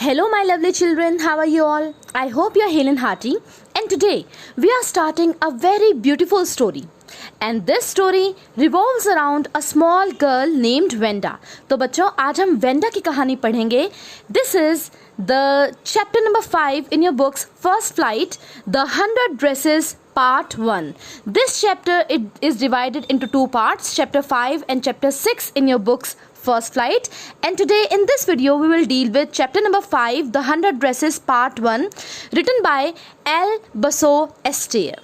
Hello, my lovely children. How are you all? I hope you are hale and hearty. And today we are starting a very beautiful story. And this story revolves around a small girl named Venda. तो बच्चों आज हम Wanda की कहानी पढ़ेंगे. This is the chapter number 5 in your books First Flight, The 100 Dresses Part 1. This chapter it is divided into two parts, chapter 5 and chapter 6 in your books First Flight, and today in this video we will deal with chapter number 5, The 100 Dresses Part 1, written by Alberto Estier.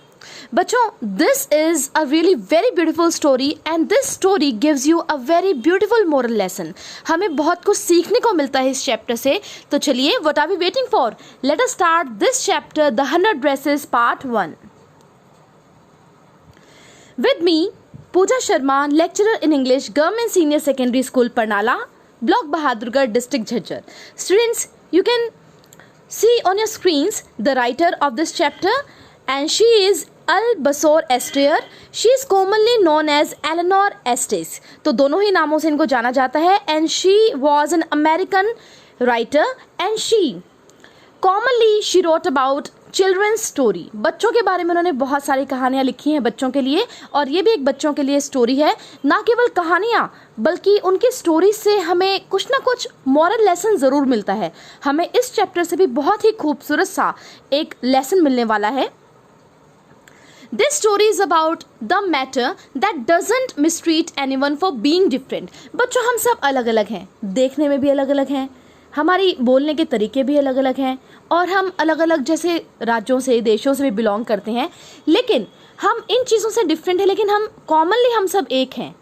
बच्चों, this is a really very beautiful story and this story gives you a very beautiful moral lesson. हमें बहुत कुछ सीखने को मिलता है इस chapter से. तो चलिए, what are we waiting for? Let us start this chapter, The 100 Dresses Part 1. With me, Pooja Sharma, lecturer in English, Government Senior Secondary School, Parnala, Block Bahadurgarh, District Jhajjar. Students, you can see on your screens the writer of this chapter, and she is Alberto Estier. She is commonly known as Eleanor Estes. तो दोनों ही नामों से इनको जाना जाता है. And she was an American writer, and she wrote about children's story. बच्चों के बारे में उन्होंने बहुत सारी कहानियाँ लिखी हैं बच्चों के लिए, और ये भी एक बच्चों के लिए स्टोरी है. ना केवल कहानियाँ बल्कि उनकी स्टोरी से हमें कुछ ना कुछ मॉरल लेसन ज़रूर मिलता है. हमें इस चैप्टर से भी बहुत ही खूबसूरत सा एक लेसन मिलने वाला है. This story is about the matter that doesn't mistreat anyone for being different. बच्चों, हम सब अलग अलग हैं, देखने में भी अलग अलग हैं, हमारी बोलने के तरीके भी अलग अलग हैं, और हम अलग अलग जैसे राज्यों से, देशों से भी बिलोंग करते हैं, लेकिन हम इन चीज़ों से डिफरेंट हैं, लेकिन हम कॉमनली हम सब एक हैं.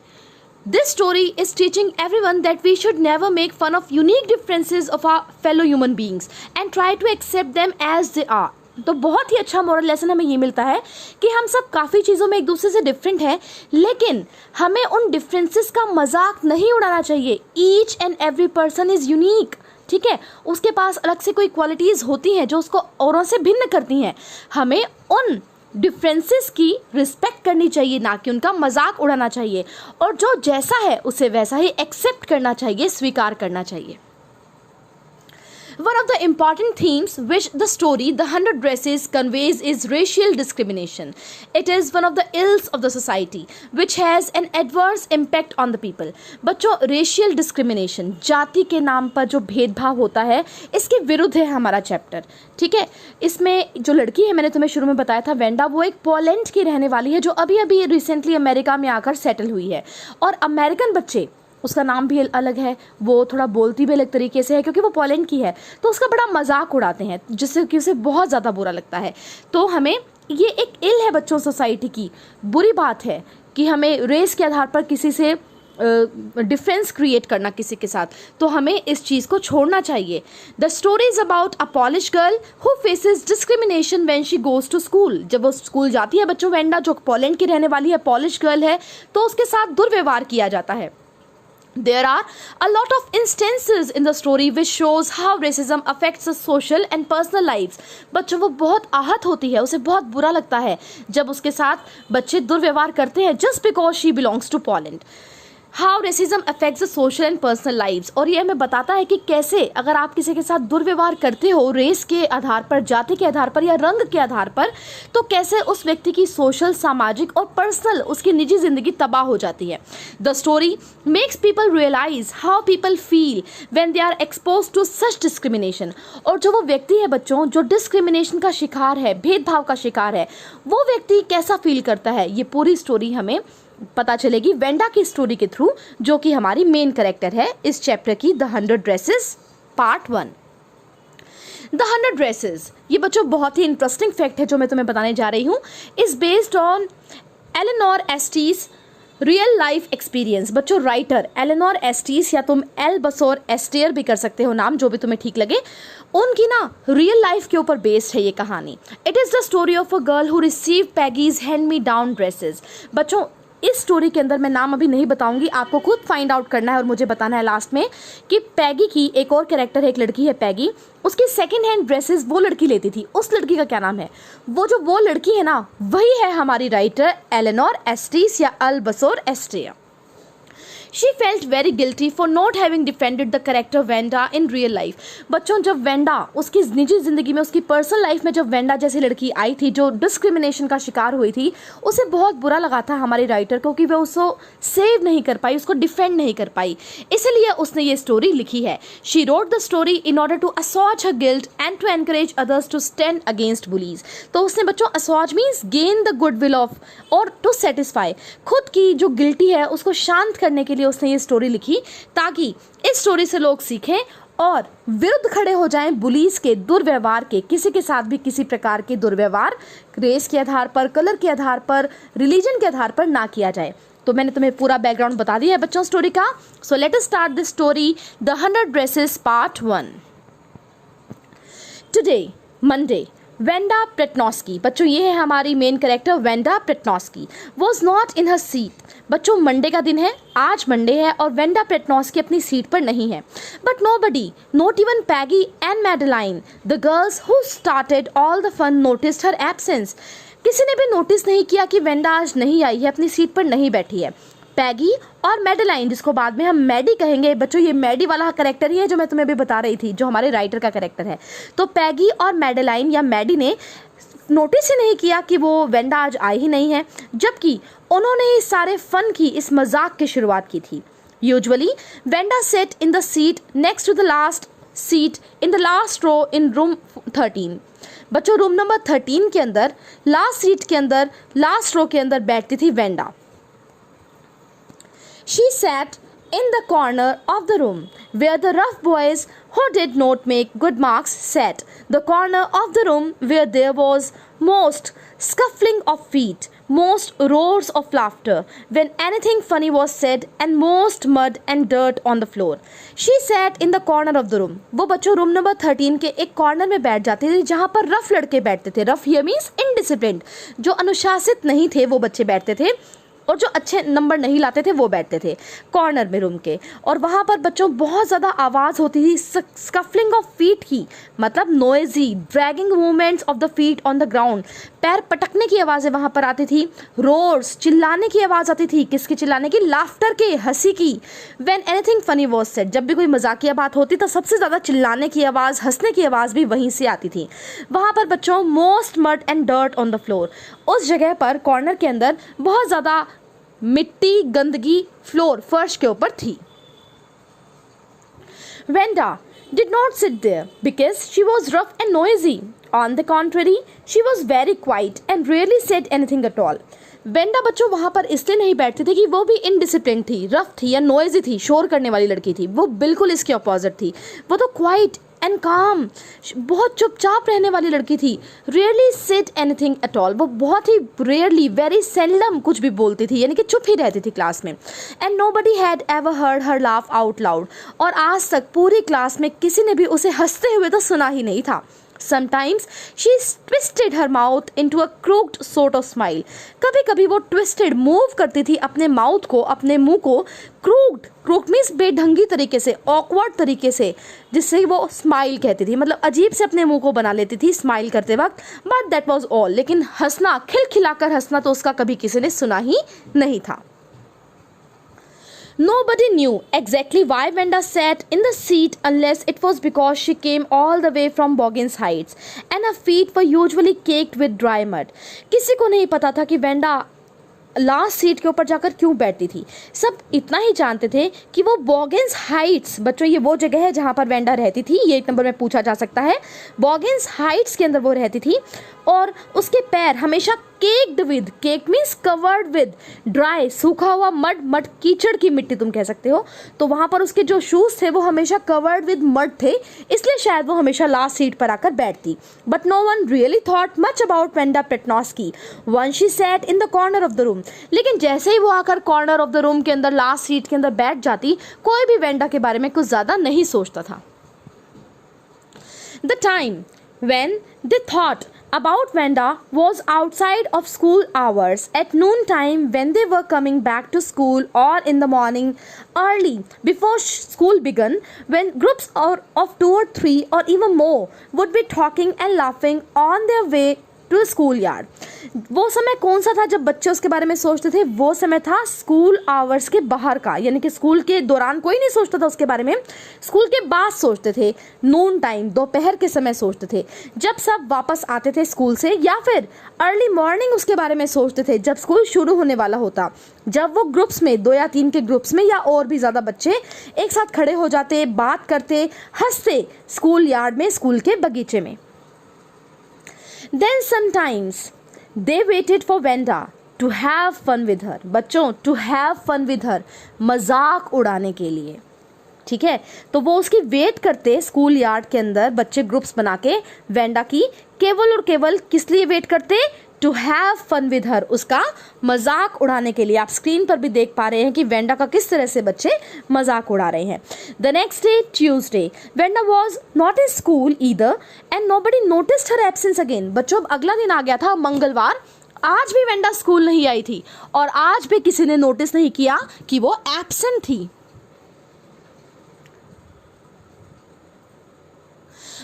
This story is teaching everyone that we should never make fun of unique differences of our fellow human beings and try to accept them as they are. तो बहुत ही अच्छा मॉरल लेसन हमें ये मिलता है कि हम सब काफ़ी चीज़ों में एक दूसरे से डिफरेंट हैं, लेकिन हमें उन डिफरेंसेस का मजाक नहीं उड़ाना चाहिए. Each and every person is unique. ठीक है, उसके पास अलग से कोई क्वालिटीज़ होती हैं जो उसको औरों से भिन्न करती हैं. हमें उन डिफरेंसेस की रिस्पेक्ट करनी चाहिए, ना कि उनका मजाक उड़ाना चाहिए, और जो जैसा है उसे वैसा ही एक्सेप्ट करना चाहिए, स्वीकार करना चाहिए. One of the important themes which the story The 100 Dresses conveys is racial discrimination. It is one of the ills of the society which has an adverse impact on the people. बच्चों, racial discrimination, जाति के नाम पर जो भेदभाव होता है, इसके विरुद्ध है हमारा चैप्टर. ठीक है, इसमें जो लड़की है, मैंने तुम्हें शुरू में बताया था, वेंडा, वो एक पोलैंड की रहने वाली है जो अभी अभी रिसेंटली अमेरिका में आकर सेटल हुई है. और अमेरिकन बच्चे, उसका नाम भी अलग है, वो थोड़ा बोलती भी अलग तरीके से है क्योंकि वो पोलैंड की है, तो उसका बड़ा मजाक उड़ाते हैं जिससे कि उसे बहुत ज़्यादा बुरा लगता है. तो हमें ये एक इल है बच्चों, सोसाइटी की बुरी बात है कि हमें रेस के आधार पर किसी से डिफरेंस क्रिएट करना किसी के साथ. तो हमें इस चीज़ को छोड़ना चाहिए. The story is about a Polish girl who faces discrimination when she goes to school. जब वो स्कूल जाती है बच्चों, वेंडा जो पोलैंड की रहने वाली है, पॉलिश गर्ल है, तो उसके साथ दुर्व्यवहार किया जाता है. There are a lot of instances in the story which shows how racism affects the social and personal lives. बच्चों, वो बहुत आहत होती है, उसे बहुत बुरा लगता है जब उसके साथ बच्चे दुर्व्यवहार करते हैं just because she belongs to Poland. How racism affects the social and personal lives. और ये हमें बताता है कि कैसे अगर आप किसी के साथ दुर्व्यवहार करते हो रेस के आधार पर, जाति के आधार पर या रंग के आधार पर, तो कैसे उस व्यक्ति की सोशल, सामाजिक और पर्सनल, उसकी निजी जिंदगी तबाह हो जाती है. The story makes people realise how people feel when they are expose to such discrimination. और जो वो व्यक्ति है बच्चों, जो डिस्क्रिमिनेशन का शिकार है, भेदभाव का शिकार है, वो व्यक्ति कैसा फील करता है, ये पूरी स्टोरी हमें पता चलेगी वेंडा की स्टोरी के थ्रू, जो कि हमारी मेन कैरेक्टर है इस चैप्टर की, the 100 dresses part 1. The 100 dresses, ये बच्चों बहुत ही इंटरेस्टिंग फैक्ट है जो मैं तुम्हें बताने जा रही हूँ, is based on Eleanor Estes real life experience. बच्चों, राइटर एलेनोर एस्टीज, या तुम एल्बर्टो एस्टियर भी कर सकते हो नाम, जो भी तुम्हें ठीक लगे, उनकी ना रियल लाइफ के ऊपर बेस्ड है ये कहानी. It is the story of a girl who receive Peggy's hand me down dresses. बच्चों, इस स्टोरी के अंदर मैं नाम अभी नहीं बताऊंगी, आपको खुद फाइंड आउट करना है और मुझे बताना है लास्ट में कि पैगी की एक और कैरेक्टर है, एक लड़की है पैगी, उसकी सेकेंड हैंड ड्रेसेस वो लड़की लेती थी. उस लड़की का क्या नाम है? वो लड़की है ना, वही है हमारी राइटर एलेनोर एस्टीज या अल्बर्टो एस्टियर. She felt very guilty for not having defended the character Wanda in real life. बच्चों, जब वेंडा उसकी निजी जिंदगी में, उसकी पर्सनल लाइफ में जब वेंडा जैसी लड़की आई थी जो डिस्क्रिमिनेशन का शिकार हुई थी, उसे बहुत बुरा लगा था हमारे राइटर को कि वह उसको सेव नहीं कर पाई, उसको डिफेंड नहीं कर पाई, इसलिए उसने ये स्टोरी लिखी है। She wrote the story in order to assuage her guilt and to encourage others to stand against bullies. तो उसने बच्चों assuage means gain the goodwill of और टू सेटिस्फाई, खुद की जो गिल्टी है उसको शांत करने के लिए उसने ये स्टोरी लिखी ताकि इस स्टोरी से लोग सीखें और विरुद्ध खड़े हो जाएं बुलीज के दुर्व्यवहार के। किसी के साथ भी किसी प्रकार के दुर्व्यवहार रेस के आधार पर, कलर के आधार पर, रिलीजन के आधार पर ना किया जाए। तो मैंने तुम्हें पूरा बैकग्राउंड बता दिया है बच्चों स्टोरी का। So let us start this story, the 100 dresses part 1। Today Monday, Wanda Petronski, बच्चों ये है हमारी main character Wanda Petronski, was not in her seat. बच्चों मंडे का दिन है, आज मंडे है और वेंडा प्रेटनॉस्की अपनी सीट पर नहीं है। But nobody, not even Peggy and Madeline, the girls who started all the fun, noticed her absence. किसी ने भी नोटिस नहीं किया कि वेंडा आज नहीं आई है, अपनी सीट पर नहीं बैठी है। पैगी और मैडेलाइन, जिसको बाद में हम मैडी कहेंगे, बच्चों ये मैडी वाला कैरेक्टर ही है जो मैं तुम्हें अभी बता रही थी, जो हमारे राइटर का कैरेक्टर है। तो पैगी और मैडेलाइन या मैडी ने नोटिस ही नहीं किया कि वो वेंडा आज आई ही नहीं है, जबकि उन्होंने इस सारे फन की, इस मजाक की शुरुआत की थी। Usually Wanda sat in the seat next to the last seat in the last row in room 13। बच्चों रूम नंबर 13 के अंदर लास्ट सीट के अंदर, लास्ट रो के अंदर बैठती थी Wanda. She sat in the corner of the room where the rough boys who did not make good marks sat, the corner of the room where there was most scuffling of feet, most roars of laughter when anything funny was said, and most mud and dirt on the floor. She sat in the corner of the room. वो बच्चों room number 13 के एक corner में बैठ जाती थी जहाँ पर रफ लड़के बैठते थे। रफ ये मीन्स इनडिसिप्लिन्ड, जो अनुशासित नहीं थे वो बच्चे बैठते थे, और जो अच्छे नंबर नहीं लाते थे वो बैठते थे कॉर्नर में रूम के। और वहाँ पर बच्चों बहुत ज़्यादा आवाज़ होती थी, स्कफलिंग ऑफ फीट की, मतलब noisy dragging movements of the feet on the ground, पैर पटकने की आवाज़ें वहाँ पर आती थी। रोर्स, चिल्लाने की आवाज़ आती थी। किसकी चिल्लाने की? लाफ्टर के, हंसी की। When anything funny was said, जब भी कोई मजाकिया बात होती तो सबसे ज़्यादा चिल्लाने की आवाज़, हंसने की आवाज़ भी वहीं से आती थी। वहाँ पर बच्चों most mud and dirt on the floor, उस जगह पर कॉर्नर के अंदर बहुत ज़्यादा मिट्टी, गंदगी फ्लोर, फर्श के ऊपर थी। Wanda did not sit there because she was rough and noisy. On the contrary, she was very quiet and rarely said anything at all. Wanda बच्चों वहाँ पर इसलिए नहीं बैठती थी कि वो भी इनडिसिप्लिन थी, रफ थी या नॉइजी थी, शोर करने वाली लड़की थी। वो बिल्कुल इसके अपोजिट थी। वो तो क्वाइट एंड काम, बहुत चुपचाप रहने वाली लड़की थी। Rarely said anything at all, वो बहुत ही रेयरली, वेरी सेल्डम कुछ भी बोलती थी, यानी कि चुप ही रहती थी क्लास में। And nobody had ever heard her laugh out loud, और आज तक पूरी क्लास में किसी ने भी उसे हंसते हुए तो सुना ही नहीं था। Sometimes she twisted her mouth into a crooked sort of smile. कभी कभी वो twisted, मूव करती थी अपने माउथ को, अपने मुंह को crooked मीन्स बेढंगी तरीके से, awkward तरीके से, जिससे वो स्माइल कहती थी, मतलब अजीब से अपने मुंह को बना लेती थी स्माइल करते वक्त। बट दैट वॉज ऑल, लेकिन हंसना, खिलखिलाकर हंसना तो उसका कभी किसी ने सुना ही नहीं था। Nobody knew exactly why Venda sat in the seat unless it was because she came all the way from Boggins Heights and her feet were usually caked with dry mud. किसी को नहीं पता था कि वेंडा लास्ट सीट के ऊपर जाकर क्यों बैठती थी। सब इतना ही जानते थे कि वो बॉगिन्स हाइट्स, बच्चों ये वो जगह है जहाँ पर वेंडा रहती थी, ये 1 नंबर में पूछा जा सकता है। बॉगिन्स हाइट्स के अंदर वो रहती थी और उसके पैर हमेशा caked with, cake means covered with dry, सूखा हुआ मड कीचड़ की मिट्टी तुम कह सकते हो। तो वहाँ पर उसके जो शूज थे वो हमेशा कवर्ड विद मड थे, इसलिए शायद वो हमेशा लास्ट सीट पर आकर बैठती। But no one really thought much about Wanda Petronski when she sat in the corner of the room. लेकिन जैसे ही वो आकर कॉर्नर ऑफ द रूम के अंदर लास्ट सीट के अंदर बैठ जाती, कोई भी वेंडा के बारे में कुछ ज्यादा नहीं सोचता था। The time when they thought about Venda was outside of school hours at noon time, when they were coming back to school, or in the morning early before school began, when groups of 2 or 3 or even more would be talking and laughing on their way to schoolyard. वो समय कौन सा था जब बच्चे उसके बारे में सोचते थे? वो समय था स्कूल आवर्स के बाहर का, यानी कि स्कूल के दौरान कोई नहीं सोचता था उसके बारे में, स्कूल के बाद सोचते थे, नून टाइम, दोपहर के समय सोचते थे, जब सब वापस आते थे स्कूल से, या फिर अर्ली मॉर्निंग उसके बारे में सोचते थे जब स्कूल शुरू होने वाला होता, जब वो ग्रुप्स में 2 या 3 के ग्रुप्स में या और भी ज़्यादा बच्चे एक साथ खड़े हो जाते, बात करते, हंसते स्कूल यार्ड में, स्कूल के बगीचे में। Then sometimes they waited for Venda to have fun with her. बच्चों, to have fun with her, मजाक उड़ाने के लिए, ठीक है। तो वो उसकी वेट करते स्कूल यार्ड के अंदर, बच्चे ग्रुप्स बना के वेंडा की, केवल और केवल किस लिए वेट करते? To have fun with her, उसका मजाक उड़ाने के लिए। आप स्क्रीन पर भी देख पा रहे हैं कि वेंडा का किस तरह से बच्चे मजाक उड़ा रहे हैं। The next day, Tuesday, Wanda was not in school either and nobody noticed her absence again. बच्चों, अब अगला दिन आ गया था, मंगलवार। आज भी वेंडा स्कूल नहीं आई थी और आज भी किसी ने नोटिस नहीं किया कि वो एब्सेंट थी।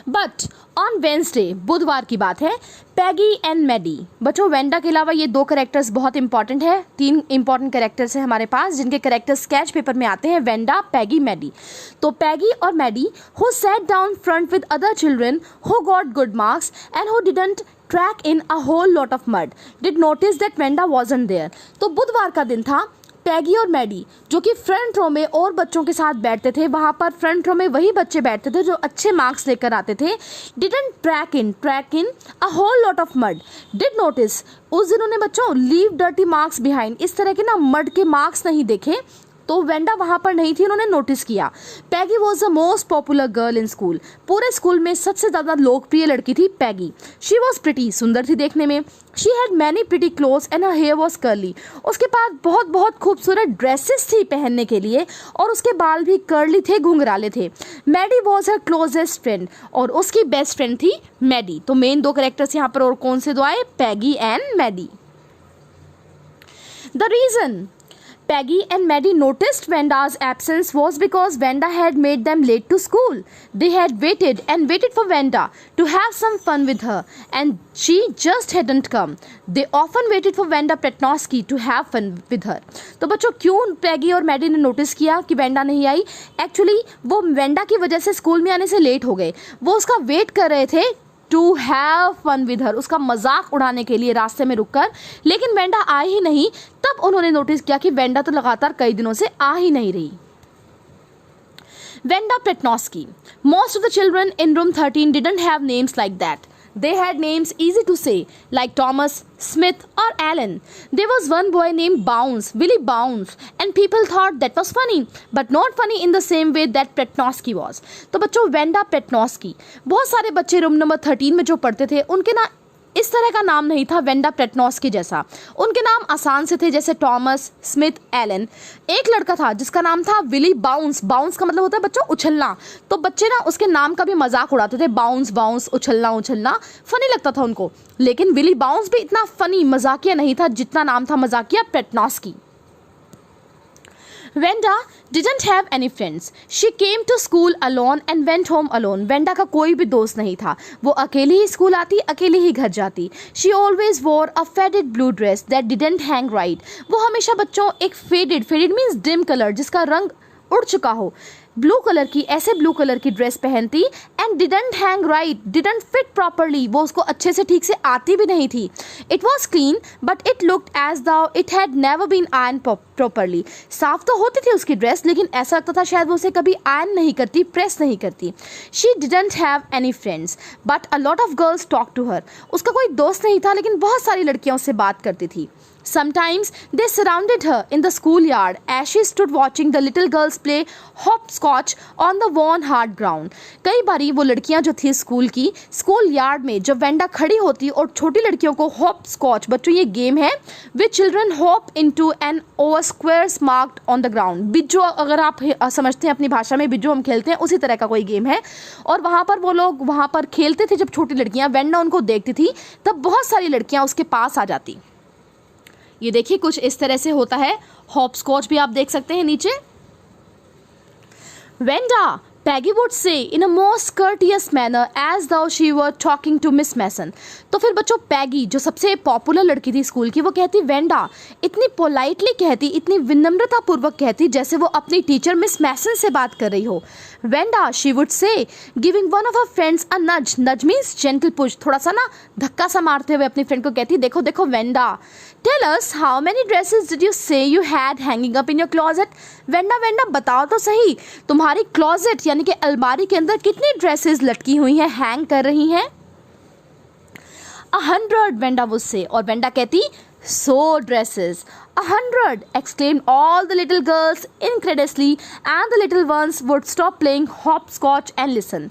बट ऑन वेंसडे, बुधवार की बात है, पैगी एंड मैडी। बच्चों, वेंडा के अलावा ये 2 कैरेक्टर्स बहुत इंपॉर्टेंट है, 3 इंपॉर्टेंट कैरेक्टर्स हैं हमारे पास जिनके कैरेक्टर्स स्केच पेपर में आते हैं, वेंडा, पैगी, मैडी। तो पैगी और Maddie who sat down front with other children who got good marks and who didn't track in a whole lot of mud did notice that Wanda wasn't there. तो बुधवार का दिन था, पैगी और Maddie जो कि फ्रंट रो में और बच्चों के साथ बैठते थे, वहाँ पर फ्रंट रो में वही बच्चे बैठते थे जो अच्छे मार्क्स लेकर आते थे। Didn't track in a whole lot of mud, did notice, उस दिन उन्होंने बच्चों लीव डर्टी मार्क्स बिहाइंड, इस तरह के ना मड के मार्क्स नहीं देखे, तो वेंडा वहाँ पर नहीं थी, उन्होंने नोटिस किया। Peggy was the most popular girl in school, पूरे स्कूल में सबसे ज़्यादा लोकप्रिय लड़की थी पैगी। शी वॉज प्रिटी, सुंदर थी देखने में। She had many pretty clothes and her hair was curly, उसके पास बहुत बहुत खूबसूरत ड्रेसेस थी पहनने के लिए और उसके बाल भी कर्ली थे, घुंघराले थे। Maddie was her closest friend, और उसकी बेस्ट फ्रेंड थी मैडी। तो मेन 2 कैरेक्टर्स यहाँ पर और कौन से 2 आए? Peggy and Maddie. The reason Peggy and Maddie noticed Venda's absence was because Venda had made them late to school. They had waited and waited for Venda to have some fun with her, and she just hadn't come. They often waited for Venda Petnosky to have fun with her. तो बच्चों, क्यों पैगी और Maddie ने notice किया कि Wanda नहीं आई? Actually वो Wanda की वजह से स्कूल में आने से लेट हो गए, वो उसका वेट कर रहे थे to have fun with her, उसका मजाक उड़ाने के लिए रास्ते में रुककर, लेकिन वेंडा आई ही नहीं। तब उन्होंने नोटिस किया कि वेंडा तो लगातार कई दिनों से आ ही नहीं रही। Venda Petnosky. Most of the children in room 13 didn't have names like that. They had names easy to say, like Thomas, Smith, or Alan. There was one boy named Bounce, Willie Bounce, and people thought that was funny, but not funny in the same way that Petnosky was. तो बच्चों, Wanda पेटनॉस्की, बहुत सारे बच्चे room number 13 में जो पढ़ते थे उनके ना इस तरह का नाम नहीं था वेंडा पेटनॉस्की जैसा। उनके नाम आसान से थे, जैसे टॉमस, स्मिथ, एलन। एक लड़का था जिसका नाम था विली बाउंस। बाउंस का मतलब होता है बच्चों उछलना, तो बच्चे ना उसके नाम का भी मजाक उड़ाते थे, बाउंस बाउंस, उछलना उछलना, फनी लगता था उनको। लेकिन विली बाउंस भी इतना फनी मजाकिया नहीं था जितना नाम था मजाकिया पेटनॉस्की। Venda didn't have any friends. She came to school alone and went home alone. Venda का कोई भी दोस्त नहीं था, वो अकेली ही स्कूल आती, अकेली ही घर जाती। She always wore a faded blue dress that didn't hang right. वो हमेशा बच्चों एक faded means dim color, जिसका रंग उड़ चुका हो, ब्लू कलर की, ऐसे ब्लू कलर की ड्रेस पहनती। And didn't hang right, didn't fit properly, वो उसको अच्छे से ठीक से आती भी नहीं थी। It was clean but it looked as though it had never been iron properly. साफ तो होती थी उसकी ड्रेस, लेकिन ऐसा लगता था शायद वो उसे कभी आयरन नहीं करती, प्रेस नहीं करती। She didn't have any friends but a lot of girls talk to her. उसका कोई दोस्त नहीं था, लेकिन बहुत सारी लड़कियां उससे बात करती थी। Sometimes they surrounded her in the schoolyard as she stood watching the little girls play hopscotch on the worn hard ground. कई बारी वो लड़कियां जो थी स्कूल की, स्कूल यार्ड में जब वेंडा खड़ी होती और छोटी लड़कियों को hopscotch, बच्चों ये गेम है, with children hop into an over squares marked on the ground. बिज्जो, अगर आप समझते हैं अपनी भाषा में बिज्जो हम खेलते हैं, उसी तरह का कोई गेम है। और वहाँ पर वो लोग वहाँ पर खेलते थे। जब छोटी लड़कियाँ, वेंडा उनको देखती थी तब बहुत सारी लड़कियाँ उसके पास आ जाती। ये देखिए कुछ इस तरह से होता है। हॉपस्कॉच भी आप देख सकते हैं नीचे। Wanda Peggy would say in a most courteous manner as though she were talking to Miss Mason. तो फिर बच्चों पैगी जो सबसे पॉपुलर लड़की थी स्कूल की, वो कहती वेंडा, इतनी पोलाइटली कहती, इतनी विनम्रता पूर्वक कहती जैसे वो अपनी टीचर मिस मैसन से बात कर रही हो. Wanda, she would say, giving one of her friends a nudge. Nudge means gentle push, थोड़ा सा ना धक्का सा मारते हुए अपनी फ्रेंड को कहती देखो देखो Wanda. Tell us how many dresses did you say you had hanging up in your closet. Wanda Wanda बताओ तो सही, तुम्हारी क्लोजेट यानी कि अलमारी के अंदर कितनी ड्रेसेस लटकी हुई हैं, हैंग कर रही हैं. 100 वेंडा वुड से, और वेंडा कहती so dresses. 100 exclaimed all the little girls incredulously, and the little ones would stop playing hopscotch and listen.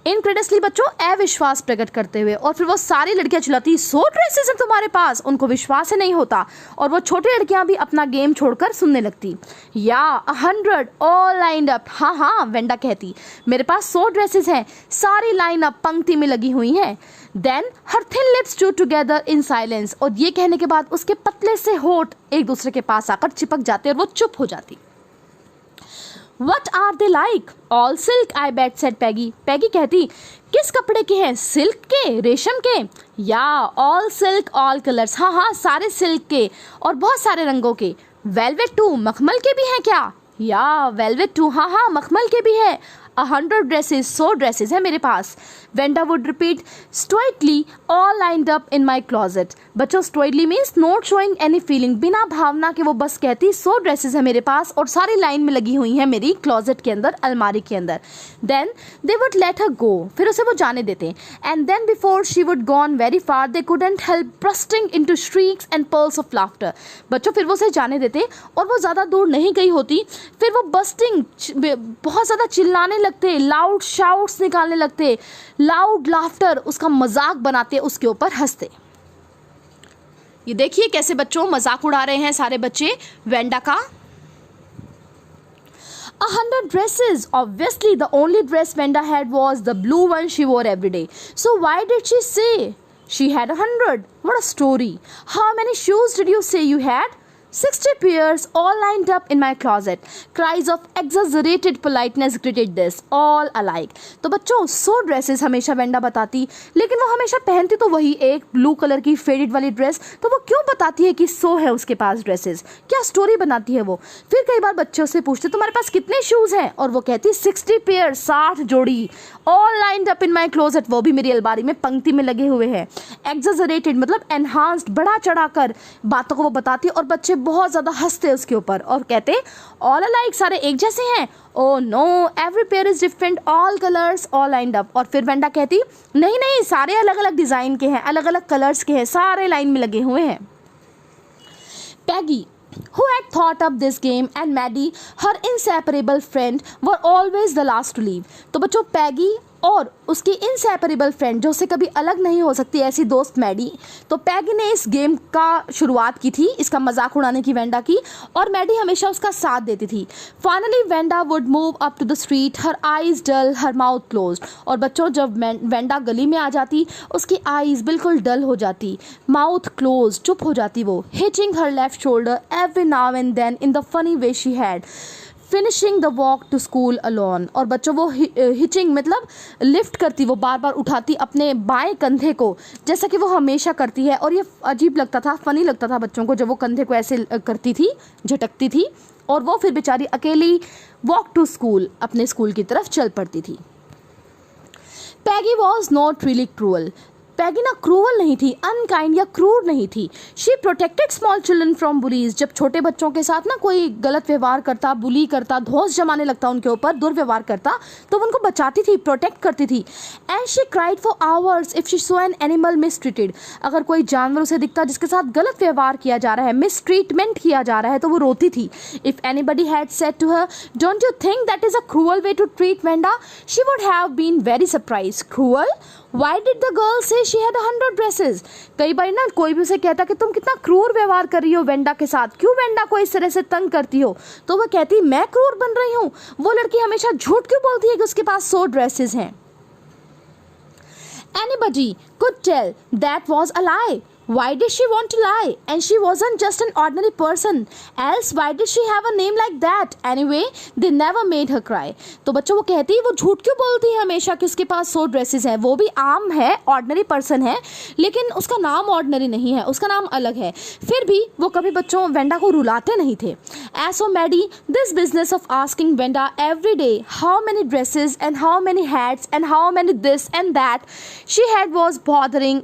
इनक्रेडसली बच्चों अविश्वास प्रकट करते हुए, और फिर वो सारी लड़कियां चिल्लाती 100 ड्रेसेस हैं तुम्हारे पास. उनको विश्वास ही नहीं होता और वो छोटी लड़कियां भी अपना गेम छोड़कर सुनने लगती. या 100 ऑल लाइंड अप. हाँ हाँ वेंडा कहती मेरे पास 100 ड्रेसेस हैं, सारी लाइन अप पंक्ति में लगी हुई हैं. Then her thin lips drew together in silence. और ये कहने के बाद उसके पतले से होठ एक दूसरे के पास आकर चिपक जाते और वो चुप हो जाती. What are they like? All silk, I bet, said Peggy. Peggy कहती किस कपड़े के हैं, सिल्क के, रेशम के. या all silk, all colors. हाँ हाँ सारे सिल्क के और बहुत सारे रंगों के. Velvet too, मखमल के भी हैं क्या. या velvet too, हाँ हाँ मखमल के भी है. 100 ड्रेसेस, 100 ड्रेसेस है मेरे पास. Wanda would repeat stoically all lined up in my closet. बच्चों stoically means not showing any feeling, बिना भावना के वो बस कहती 100 ड्रेसेस है मेरे पास और सारी लाइन में लगी हुई हैं मेरी क्लोजेट के अंदर, अलमारी के अंदर. Then they would let her go, फिर उसे वो जाने देते. And then before she would gone very far they couldn't help bursting into shrieks and peals of laughter. बच्चों फिर वो उसे जाने देते और वो ज़्यादा दूर नहीं गई होती, फिर वो बस्टिंग बहुत ज़्यादा चिल्लाने लगते, लाउड शाउट्स निकालने लगते, लाउड लाफ्टर, उसका मजाक बनाते, उसके ऊपर हंसते. ये देखिए कैसे बच्चों मजाक उड़ा रहे हैं सारे बच्चे वेंडा का. 100 dresses. Obviously, the only dress Venda had was the blue one she wore every day. So why did she say she had 100? What a story. How many shoes did you say you had? 60 pairs all lined up in my closet. Cries of exaggerated politeness greeted this, all alike. तो बच्चों 100 dresses हमेशा Wanda बताती, लेकिन वो हमेशा पहनती तो वही एक ब्लू कलर की फेडेड वाली ड्रेस. तो वो क्यों बताती है कि 100 है उसके पास ड्रेसेस, क्या स्टोरी बनाती है वो. फिर कई बार बच्चे उससे पूछते तुम्हारे पास कितने शूज हैं, और वो कहती 60 पेयर, 60 जोड़ी. All lined up in my closet, वो भी मेरी अलमारी में पंक्ति में लगे हुए हैं. एक्सैजरेटेड मतलब एनहांस्ड, बढ़ा चढ़ा कर बातों को वो बताती और बच्चे बहुत ज़्यादा हंसते उसके ऊपर और कहते ऑल अलाइक, सारे एक जैसे हैं. Oh no, every pair is different, all colours all lined up. और फिर वेंडा कहती नहीं नहीं सारे अलग अलग डिज़ाइन के हैं, अलग अलग कलर्स के हैं, सारे लाइन में लगे हुए हैं. पैगी, who had thought up this game, and Maddie, her inseparable friend, were always the last to leave. तो बच्चों पैगी और उसकी इनसेपरेबल फ्रेंड जो उससे कभी अलग नहीं हो सकती ऐसी दोस्त मैडी, तो पैगी ने इस गेम का शुरुआत की थी, इसका मजाक उड़ाने की वेंडा की, और मैडी हमेशा उसका साथ देती थी. Finally Wanda would move up to the street, her eyes dull, her mouth closed. और बच्चों जब वेंडा गली में आ जाती उसकी आईज बिल्कुल डल हो जाती, माउथ क्लोज, चुप हो जाती वो. Hitching her left shoulder every now and then in the funny way she had, finishing the walk to school alone. और बच्चों वो हिचिंग मतलब लिफ्ट करती, वो बार बार उठाती अपने बाएं कंधे को, जैसा कि वो हमेशा करती है. और ये अजीब लगता था, फनी लगता था बच्चों को जब वो कंधे को ऐसे करती थी, झटकती थी, और वो फिर बेचारी अकेली वॉक टू स्कूल, अपने स्कूल की तरफ चल पड़ती थी. पैगी वॉज नॉट रियली क्रूअल. पैगी ना क्रूअल नहीं थी, अनकाइंड या क्रूर नहीं थी. She protected small children from bullies. जब छोटे बच्चों के साथ ना कोई गलत व्यवहार करता, बुली करता, धौंस जमाने लगता उनके ऊपर, दुर्व्यवहार करता, तो उनको बचाती थी, प्रोटेक्ट करती थी. And she cried for hours if she saw an animal mistreated. अगर कोई जानवर उसे दिखता जिसके साथ गलत व्यवहार किया जा रहा है, मिसट्रीटमेंट किया जा रहा है, तो वो रोती थी. If anybody had said to her don't you think that is a cruel way to treat Wanda, she would have been very surprise. Cruel? Why did the girl say she had 100 dresses? कई बार ना कोई भी उसे कहता कि तुम कितना क्रूर व्यवहार कर रही हो वेंडा के साथ, क्यों वेंडा को इस तरह से तंग करती हो, तो वह कहती मैं क्रूर बन रही हूँ. वो लड़की हमेशा झूठ क्यों बोलती है कि उसके पास 100 ड्रेसेस हैं. Anybody could tell that was a lie. Why did she want to lie? And she wasn't just an ordinary person. Else why did she have a name like that? Anyway, they never made her cry. तो बच्चों वो कहती है वो झूठ क्यों बोलती है हमेशा कि उसके पास 100 ड्रेसेस हैं. वो भी आम है, ऑर्डिनरी पर्सन है, लेकिन उसका नाम ऑर्डिनरी नहीं है, उसका नाम अलग है. फिर भी वो कभी बच्चों वेंडा को रुलाते नहीं थे. As for Maddie, this business of asking Venda every day how many dresses and how many hats and how many this and that she had was bothering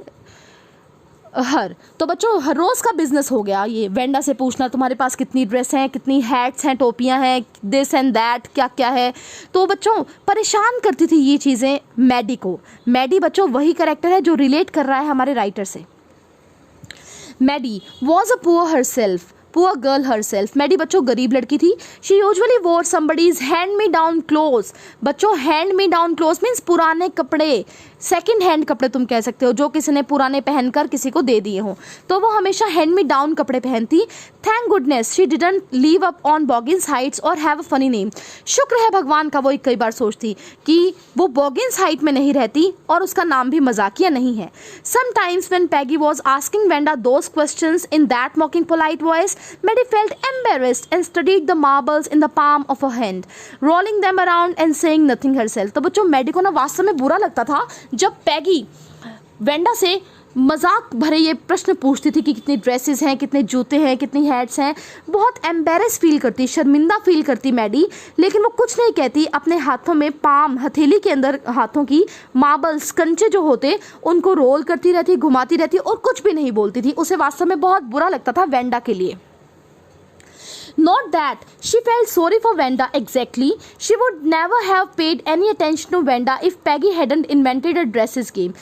हर. तो बच्चों हर रोज़ का बिजनेस हो गया ये वेंडा से पूछना तुम्हारे पास कितनी ड्रेस हैं, कितनी हैट्स हैं, टोपियां हैं, दिस एंड दैट क्या क्या है. तो बच्चों परेशान करती थी ये चीज़ें मैडी को. मैडी बच्चों वही कैरेक्टर है जो रिलेट कर रहा है हमारे राइटर से. Maddie was a poor herself, poor girl herself. Maddie बच्चों गरीब लड़की थी. She usually wore somebody's hand me down clothes. बच्चों hand me down clothes means पुराने कपड़े, सेकंड हैंड कपड़े तुम कह सकते हो, जो किसी ने पुराने पहनकर किसी को दे दिए हों. तो वो हमेशा हैंड मी डाउन कपड़े पहनती. Thank goodness she didn't live up on Boggins Heights और हैव अ फनी नेम. शुक्र है भगवान का, वो कई बार सोचती कि वो बॉगिन्स हाइट में नहीं रहती और उसका नाम भी मजाकिया नहीं है. Sometimes when Peggy was asking Wanda those questions in that मॉकिंग polite voice, Maddie felt embarrassed and studied the marbles in the palm of her hand, rolling them around and saying nothing herself. तो बच्चों Maddie को ना वास्तव में बुरा लगता था जब पैगी वेंडा से मजाक भरे ये प्रश्न पूछती थी कि कितनी ड्रेसेस हैं, कितने जूते हैं, कितनी हैट्स हैं. बहुत एम्बेरस फील करती, शर्मिंदा फील करती मैडी, लेकिन वो कुछ नहीं कहती. अपने हाथों में पाम, हथेली के अंदर हाथों की मार्बल्स, कंचे जो होते उनको रोल करती रहती, घुमाती रहती और कुछ भी नहीं बोलती थी. उसे वास्तव में बहुत बुरा लगता था वेंडा के लिए. Not that she felt sorry for Venda exactly. She would never have paid any attention to Venda if Peggy hadn't invented a dresses game.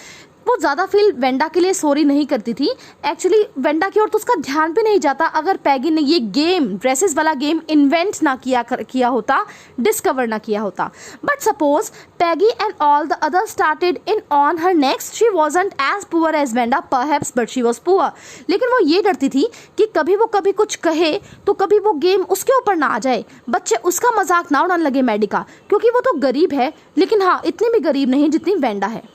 वो ज़्यादा फील वेंडा के लिए सॉरी नहीं करती थी. एक्चुअली वेंडा की ओर तो उसका ध्यान भी नहीं जाता अगर पैगी ने ये गेम, ड्रेसेस वाला गेम इन्वेंट ना किया होता, डिस्कवर ना किया होता. But suppose Peggy and all the other started in on her next, she wasn't as poor as Wanda perhaps, but she was poor. लेकिन वो ये डरती थी कि कभी कुछ कहे तो कभी वो गेम उसके ऊपर ना आ जाए, बच्चे उसका मजाक ना उड़ाने लगे मैडी का, क्योंकि वो तो गरीब है, लेकिन हाँ इतनी भी गरीब नहीं जितनी वेंडा है.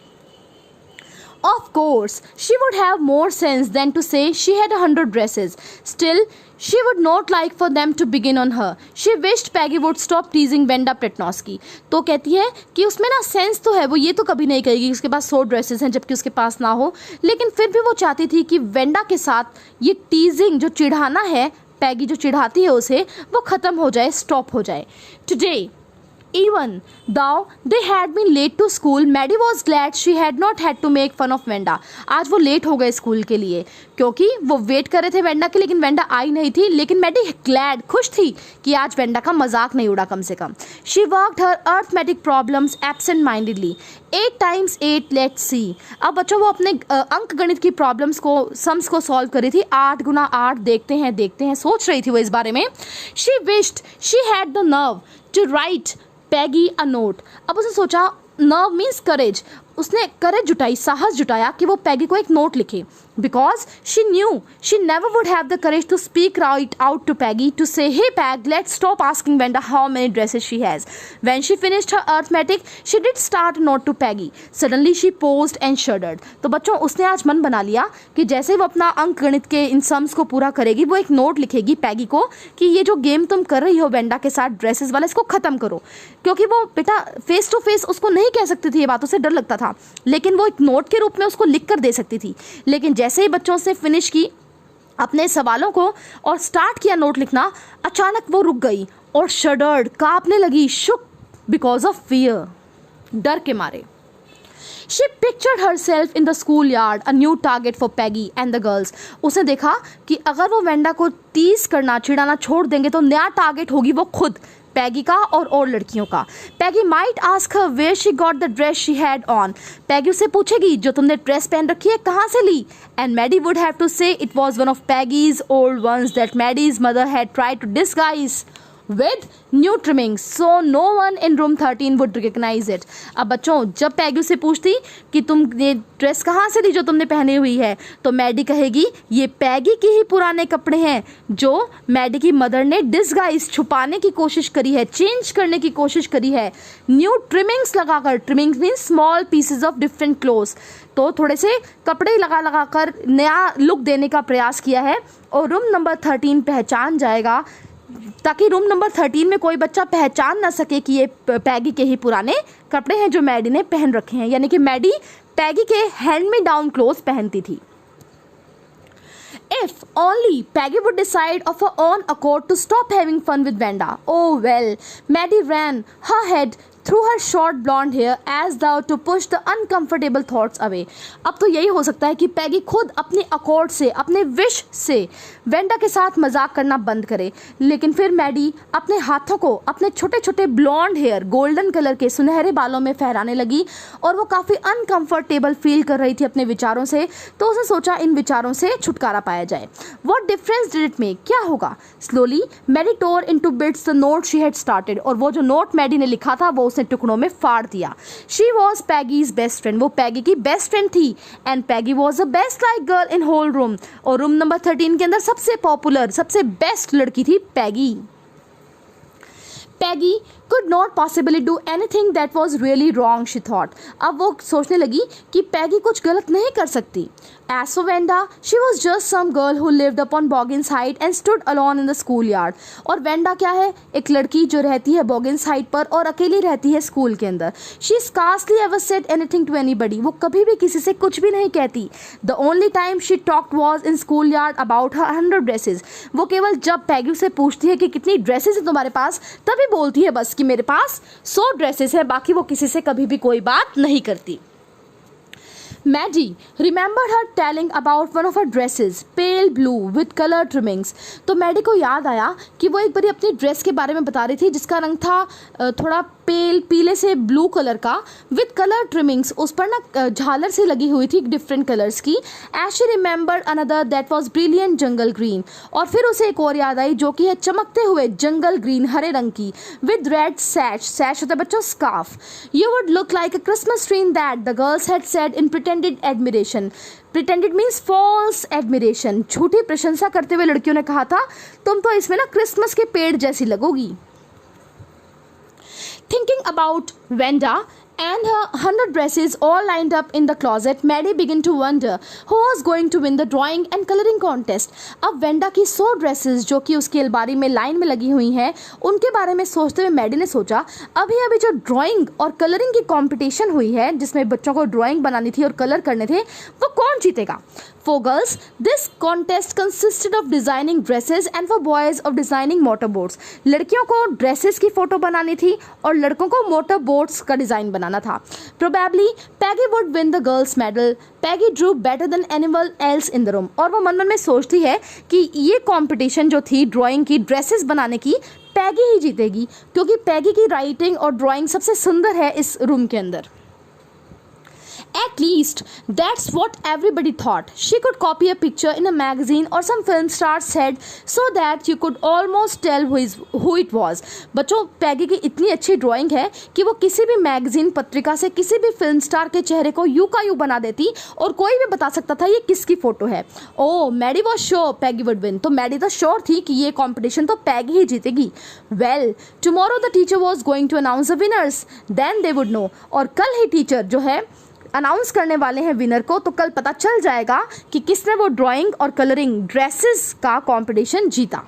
Of course, she would have more sense than to say she had 100 dresses. Still, she would not like for them to begin on her. She wished Peggy would stop teasing Venda Pretnosky. तो कहती है कि उसमें ना sense तो है, वो ये तो कभी नहीं कहेगी उसके पास 100 ड्रेसेस हैं जबकि उसके पास ना हो, लेकिन फिर भी वो चाहती थी कि वेंडा के साथ ये टीजिंग, जो चिढ़ाना है, पैगी जो चिढ़ाती है उसे, वो ख़त्म हो जाए, स्टॉप हो जाए. Today, even though they had been late to school, Maddie was glad she had not had to make fun of Venda. आज वो लेट हो गए स्कूल के लिए क्योंकि वो वेट कर रहे थे वेंडा के, लेकिन वेंडा आई नहीं थी. लेकिन मैडी ग्लैड, खुश थी कि आज वेंडा का मजाक नहीं उड़ा कम से कम. She worked her arithmetic problems absent-mindedly. 8 times 8 let's see. अब बच्चों वो अपने अंक गणित की प्रॉब्लम्स को, सम्स को सॉल्व कर रही थी. 8 गुना 8 देखते हैं सोच रही थी वो इस बारे में. She wished she had the nerve to write Peggy a note. अब उसने सोचा, नर्व मीन्स करेज, उसने करेज जुटाई, साहस जुटाया कि वो पैगी को एक नोट लिखे. Because she knew she never would have the courage to speak right out to Peggy to say, "Hey Peg, let's stop asking Venda how many dresses she has." When she finished her arithmetic, she did start a note to Peggy. Suddenly she paused and shuddered. तो बच्चों उसने आज मन बना लिया कि जैसे ही वो अपना अंक गणित के इन सम्स को पूरा करेगी, वो एक नोट लिखेगी पैगी को कि ये जो गेम तुम कर रही हो वेंडा के साथ ड्रेसेस वाला, इसको ख़त्म करो. क्योंकि वो बेटा फेस टू फेस उसको नहीं कह सकती थी, ये बातों से डर लगता था, लेकिन वो एक नोट के रूप में उसको लिख कर दे सकती थी. लेकिन जैसे ही बच्चों से फिनिश की अपने सवालों को और स्टार्ट किया नोट लिखना, अचानक वो रुक गई और शडर्ड, कांपने लगी, शुक बिकॉज ऑफ फियर, डर के मारे. She pictured herself in the schoolyard, a new target for Peggy and the girls. उसने देखा कि अगर वो वेंडा को टीज करना, चिढ़ाना छोड़ देंगे तो नया टारगेट होगी वो खुद, पैगी का और लड़कियों का. Peggy might ask her where she got the dress she had on. Peggy उससे पूछेगी जो तुमने ड्रेस पहन रखी है कहाँ से ली. And Maddie would have to say it was one of Peggy's old ones that Maddie's mother had tried to disguise. with new trimmings, so no one in room 13 would recognize it. अब बच्चों जब पैगी से पूछती कि तुम ये dress कहाँ से ली जो तुमने पहनी हुई है, तो मैडी कहेगी ये पैगी के ही पुराने कपड़े हैं जो मैडी की मदर ने डिसगाइज छुपाने की कोशिश करी है, चेंज करने की कोशिश करी है न्यू ट्रिमिंग्स लगाकर. Trimmings mean small pieces of different clothes. तो थोड़े से कपड़े लगा कर नया लुक देने का प्रयास किया है और रूम नंबर 13 पहचान जाएगा, ताकि रूम नंबर 13 में कोई बच्चा पहचान ना सके कि ये पैगी के ही पुराने कपड़े हैं जो मैडी ने पहन रखे हैं. यानी कि मैडी पैगी के हैंड में डाउन क्लोथ्स पहनती थी. If only Peggy would decide of her own accord to stop having fun with Vanda. Oh well, Maddie ran her head through her short blonde hair as though to push the uncomfortable thoughts away. अब तो यही हो सकता है कि पैगी खुद अपने accord से, अपने विश से वेंडा के साथ मजाक करना बंद करे, लेकिन फिर मैडी अपने हाथों को अपने छोटे छोटे ब्लॉन्ड हेयर गोल्डन कलर के सुनहरे बालों में फहराने लगी और वो काफ़ी अनकंफर्टेबल फील कर रही थी अपने विचारों से. तो उसने सोचा इन विचारों से छुटकारा पाया जाए. What difference did it make? क्या होगा? Slowly Maddie tore into bits the note she had started. और वो जो नोट मैडी ने लिखा था वो उसने टुकड़ों में फाड़ दिया. She was Peggy's best friend. वो पैगी की बेस्ट फ्रेंड थी. And Peggy was the best like girl in whole room. और रूम नंबर 13 के अंदर सबसे पॉपुलर, सबसे बेस्ट लड़की थी पैगी. Peggy could not possibly do anything that was really wrong, she thought. अब वो सोचने लगी कि पैगी कुछ गलत नहीं कर सकती. As for Vanda, she was just some girl who lived upon Boggins Heights and stood alone in the schoolyard. और वेंडा क्या है? एक लड़की जो रहती है बॉगिन्स हाइट पर और अकेली रहती है स्कूल के अंदर. She scarcely ever said anything to anybody. वो कभी भी किसी से कुछ भी नहीं कहती. The only time she talked was in schoolyard about her 100 dresses. वो केवल जब पैगी से पूछती है कि कितनी ड्रेसेस है तुम्हारे पास, तभी बोलती है बस कि मेरे पास 100 ड्रेसेस है. बाकी वो किसी से कभी भी कोई बात नहीं करती. Maddie remembered her telling about one of her dresses, pale blue with color trimmings. तो मैडी को याद आया कि वो एक बारी अपनी ड्रेस के बारे में बता रही थी जिसका रंग था थोड़ा पेल पीले से ब्लू कलर का विद कलर ट्रिमिंग्स. उस पर ना झालर से लगी हुई थी डिफरेंट कलर्स की. As she remembered another that was brilliant jungle green. और फिर उसे एक और याद आई जो कि है चमकते हुए जंगल ग्रीन हरे रंग की विद रेड सैश. सैश होता है बच्चों scarf. You would look like a Christmas tree in that the girls had said in pretended admiration. Pretended means false admiration. झूठी प्रशंसा करते हुए लड़कियों ने कहा था तुम तो इसमें ना क्रिसमस के पेड़ जैसी लगोगी. Thinking about Vanda and her 100 dresses all lined up in the closet, Maddie began to wonder who was going to win the drawing and coloring contest. अब वेंडा की 100 ड्रेसेस जो कि उसकी अलमारी में लाइन में लगी हुई हैं, उनके बारे में सोचते हुए मैडी ने सोचा अभी अभी जो ड्राइंग और कलरिंग की कंपटीशन हुई है जिसमें बच्चों को ड्राइंग बनानी थी और कलर करने थे, वो कौन जीतेगा. For girls, this contest consisted of designing dresses and for boys of designing motorboats. लड़कियों को ड्रेसेस की फोटो बनानी थी और लड़कों को मोटर बोट्स का डिज़ाइन बनाना था. Probably Peggy would win the girls medal. Peggy drew better than anyone else in the room. और वो मन में सोचती है कि ये कंपटीशन जो थी ड्राइंग की, ड्रेसेस बनाने की, पैगी ही जीतेगी क्योंकि पैगी की राइटिंग और ड्राइंग सबसे सुंदर है इस रूम के अंदर. At least that's what everybody thought. She could copy a picture in a magazine or some film star said so that you could almost tell who it was. बच्चों पैगी की इतनी अच्छी ड्राइंग है कि वो किसी भी मैगजीन पत्रिका से किसी भी फिल्म स्टार के चेहरे को यूं का यूं बना देती और कोई भी बता सकता था ये किसकी फोटो है. Oh Maddie was sure Peggy would win. तो मैडी तो श्योर थी कि ये कॉम्पिटिशन तो पैगी ही जीतेगी. Well tomorrow the teacher was going to announce the winners. Then they would know. और कल ही टीचर जो है अनाउंस करने वाले हैं विनर को. तो कल पता चल जाएगा कि किसने वो ड्राइंग और कलरिंग ड्रेसेस का कंपटीशन जीता.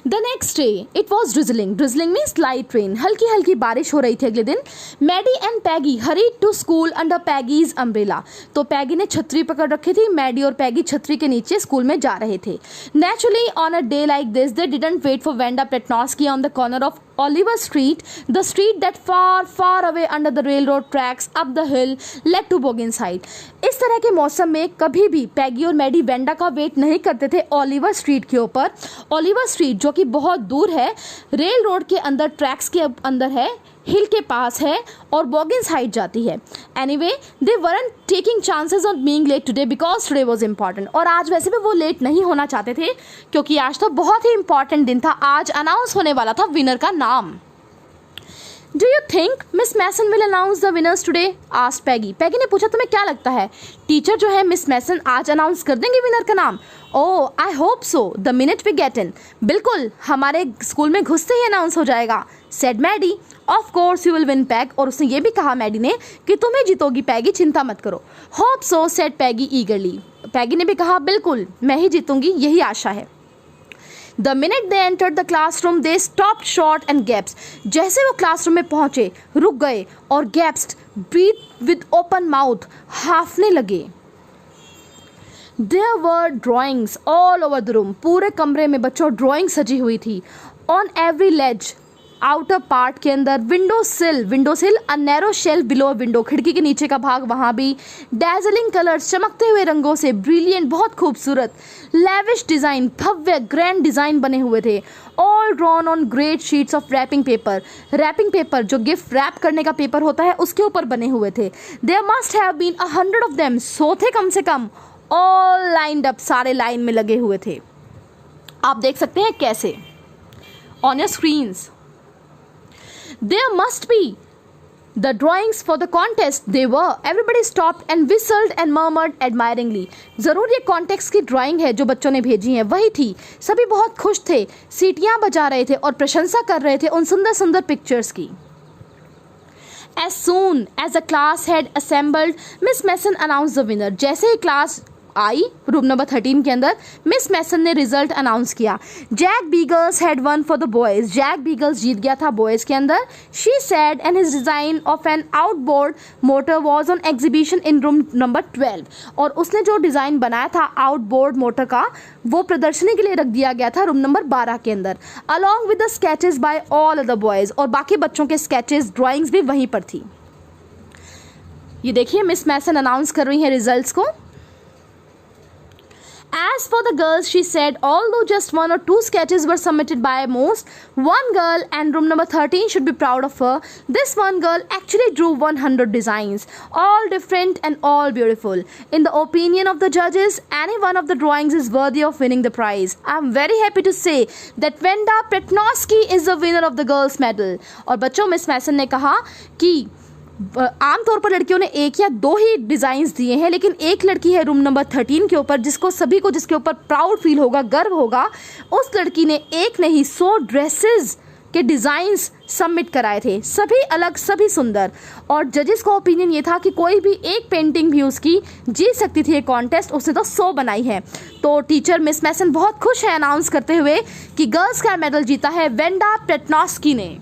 The next day, it was drizzling. Drizzling means light rain. हल्की हल्की बारिश हो रही थी अगले दिन. Maddie and Peggy hurried to school under Peggy's umbrella. तो पैगी ने छतरी पकड़ रखी थी. मैडी और पैगी छतरी के नीचे स्कूल में जा रहे थे. Naturally, on a day like this, they didn't wait for Vanda Petnosky on the corner of Oliver Street, the street that far away under the railroad tracks up the hill led to Boggins Heights. इस तरह के मौसम में कभी भी पैगी और Maddie Wanda का wait नहीं करते थे ओलिवर स्ट्रीट के ऊपर. ओलिवर स्ट्रीट जो कि बहुत दूर है, रेल रोड के अंदर, ट्रैक्स के अंदर है, हिल के पास है और बॉगिंस हाइट जाती है। Anyway they weren't taking chances on being late today because today was important. और आज वैसे भी वो लेट नहीं होना चाहते थे क्योंकि आज तो बहुत ही इंपॉर्टेंट दिन था। आज अनाउंस होने वाला था विनर का नाम। Do you think Miss Mason will announce the winners today? Asked Peggy. Peggy ने पूछा तुम्हें क्या लगता है टीचर जो है मिस मैसन आज अनाउंस कर देंगे विनर का नाम? Oh I hope so the minute we get in. बिल्कुल हमारे स्कूल में घुसते ही अनाउंस हो जाएगा, said Maddie. Of course you will win Peg. और उसने ये भी कहा मैडी ने कि तुम ही जीतोगी पैगी, चिंता मत करो। होप सो सेड पैगी ईगरली। पैगी ने भी कहा बिल्कुल मैं ही जीतूंगी, यही आशा है। The minute they entered the classroom, they stopped short and gasped. जैसे वो क्लासरूम में पहुंचे रुक गए और gasped, breathed with open mouth, हाफने लगे। There were drawings all over the room. पूरे कमरे में बच्चों ड्राइंग सजी हुई थी। On every ledge, outer part के अंदर विंडो सिल a narrow shelf below window, खिड़की के नीचे का भाग वहाँ भी। डैजलिंग कलर्स, चमकते हुए रंगों से, ब्रिलियंट बहुत खूबसूरत। लेविश डिज़ाइन, भव्य ग्रैंड डिज़ाइन बने हुए थे। All drawn on great sheets of wrapping paper जो गिफ्ट रैप करने का पेपर होता है उसके ऊपर बने हुए थे। There must have been 100 of them, 100 थे कम से कम। ऑल लाइंड अप, सारे लाइन में लगे हुए थे। आप देख सकते हैं कैसे on your screens. There must be the drawings for the contest. They were. Everybody stopped and whistled and murmured admiringly. ज़रूर ये कॉन्टेक्स्ट की ड्राइंग है जो बच्चों ने भेजी है, वही थी। सभी बहुत खुश थे, सीटियाँ बजा रहे थे और प्रशंसा कर रहे थे उन सुंदर सुंदर पिक्चर्स की। As soon as the class had assembled, Miss Mason announced the winner. जैसे ही क्लास आई रूम नंबर 13 के अंदर, मिस मैसन ने रिजल्ट अनाउंस किया। Jack Beagles had won for the boys. Jack Beagles जीत गया था बॉयज के अंदर। She said and his design of an outboard motor was on exhibition in room number 12। और उसने जो डिज़ाइन बनाया था आउटबोर्ड मोटर का, वो प्रदर्शनी के लिए रख दिया गया था रूम नंबर 12 के अंदर, along with the sketches by all other boys. और बाकी बच्चों के स्केचेस ड्राइंग्स भी वहीं पर थी। ये देखिए मिस मैसन अनाउंस कर रही हैं रिजल्ट्स को। As for the girls, she said, although just 1 or 2 sketches were submitted by most, one girl, and room number 13 should be proud of her. This one girl actually drew 100 designs, all different and all beautiful. In the opinion of the judges, any one of the drawings is worthy of winning the prize. I am very happy to say that Wenda Pretnowski is the winner of the girls' medal. और बच्चों miss Mason ने कहा कि आमतौर पर लड़कियों ने 1 या 2 ही डिज़ाइंस दिए हैं, लेकिन एक लड़की है रूम नंबर 13 के ऊपर जिसको सभी को जिसके ऊपर प्राउड फील होगा, गर्व होगा। उस लड़की ने एक नहीं 100 ड्रेसेस के डिज़ाइंस सबमिट कराए थे, सभी अलग सभी सुंदर। और जजेस का ओपिनियन ये था कि कोई भी एक पेंटिंग भी उसकी जीत सकती थी ये कॉन्टेस्ट, उसने तो 100 बनाई है। तो टीचर मिस मैसन बहुत खुश है अनाउंस करते हुए कि गर्ल्स का मेडल जीता है वेंडा प्रेटनॉस्की ने।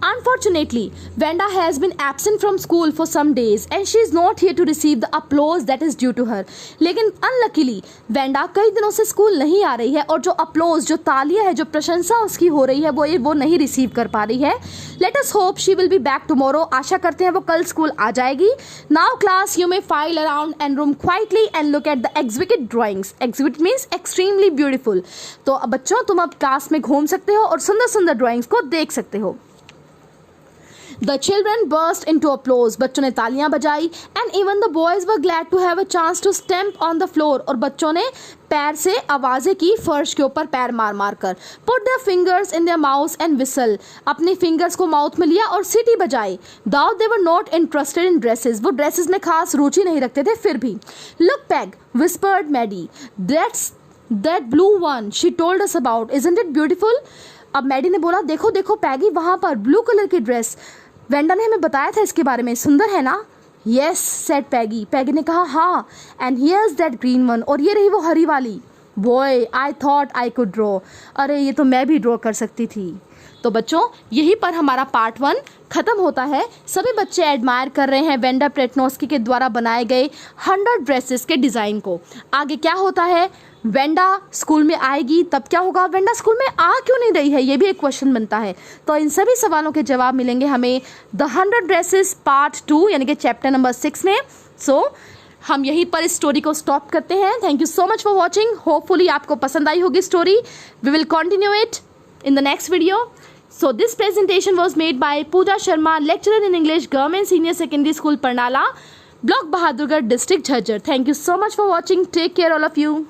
Unfortunately, Wenda has been absent from school for some days and she is not here to receive the applause that is due to her. लेकिन unluckily, Wenda कई दिनों से स्कूल नहीं आ रही है और जो applause, जो तालियां है, जो प्रशंसा उसकी हो रही है वो नहीं रिसीव कर पा रही है। Let us hope she will be back tomorrow. आशा करते हैं वो कल स्कूल आ जाएगी। Now class, you may file around and room quietly and look at the exhibited drawings. Exhibit means extremely beautiful. तो बच्चों तुम अब क्लास में घूम सकते हो और सुंदर सुंदर ड्राइंग्स को देख सकते हो। The children burst into applause. बच्चों ने तालियां बजाई and even the boys were glad to have a chance to stamp on the floor. और बच्चों ने पैर से आवाज़ें की फर्श के ऊपर पैर मार मार कर। Put their fingers in their mouths and whistle. अपनी फिंगर्स को माउथ में लिया और सीटी बजाई। Though they were not interested in dresses. वो ड्रेसेस में खास रुचि नहीं रखते थे फिर भी। Look Peg, whispered Maddie. That's that blue one she told us about. Isn't it beautiful? अब मैडी ने बोला देखो देखो पैगी, वहाँ पर ब्लू कलर की ड्रेस, वेंडा ने हमें बताया था इसके बारे में, सुंदर है ना? येस सेड पैगी। पैगी ने कहा हाँ। And here's that green one, और ये रही वो हरी वाली। Boy I thought I could draw, अरे ये तो मैं भी ड्रॉ कर सकती थी। तो बच्चों यहीं पर हमारा पार्ट 1 ख़त्म होता है। सभी बच्चे एडमायर कर रहे हैं वेंडा प्रेटनॉस्की के द्वारा बनाए गए 100 ड्रेसेस के डिज़ाइन को। आगे क्या होता है, वेंडा स्कूल में आएगी तब क्या होगा, वेंडा स्कूल में आ क्यों नहीं रही है, ये भी एक क्वेश्चन बनता है। तो इन सभी सवालों के जवाब मिलेंगे हमें द 100 ड्रेसेस पार्ट 2 यानी कि चैप्टर नंबर 6 में। सो हम यहीं पर इस स्टोरी को स्टॉप करते हैं। Thank you so much for watching. Hopefully आपको पसंद आई होगी story. We will continue it in the next video. So this presentation was made by Pooja Sharma, lecturer in English, Government Senior Secondary School, Parnala, Block Bahadurgarh, District, Jhajjar. Thank you so much for watching. Take care, all of you.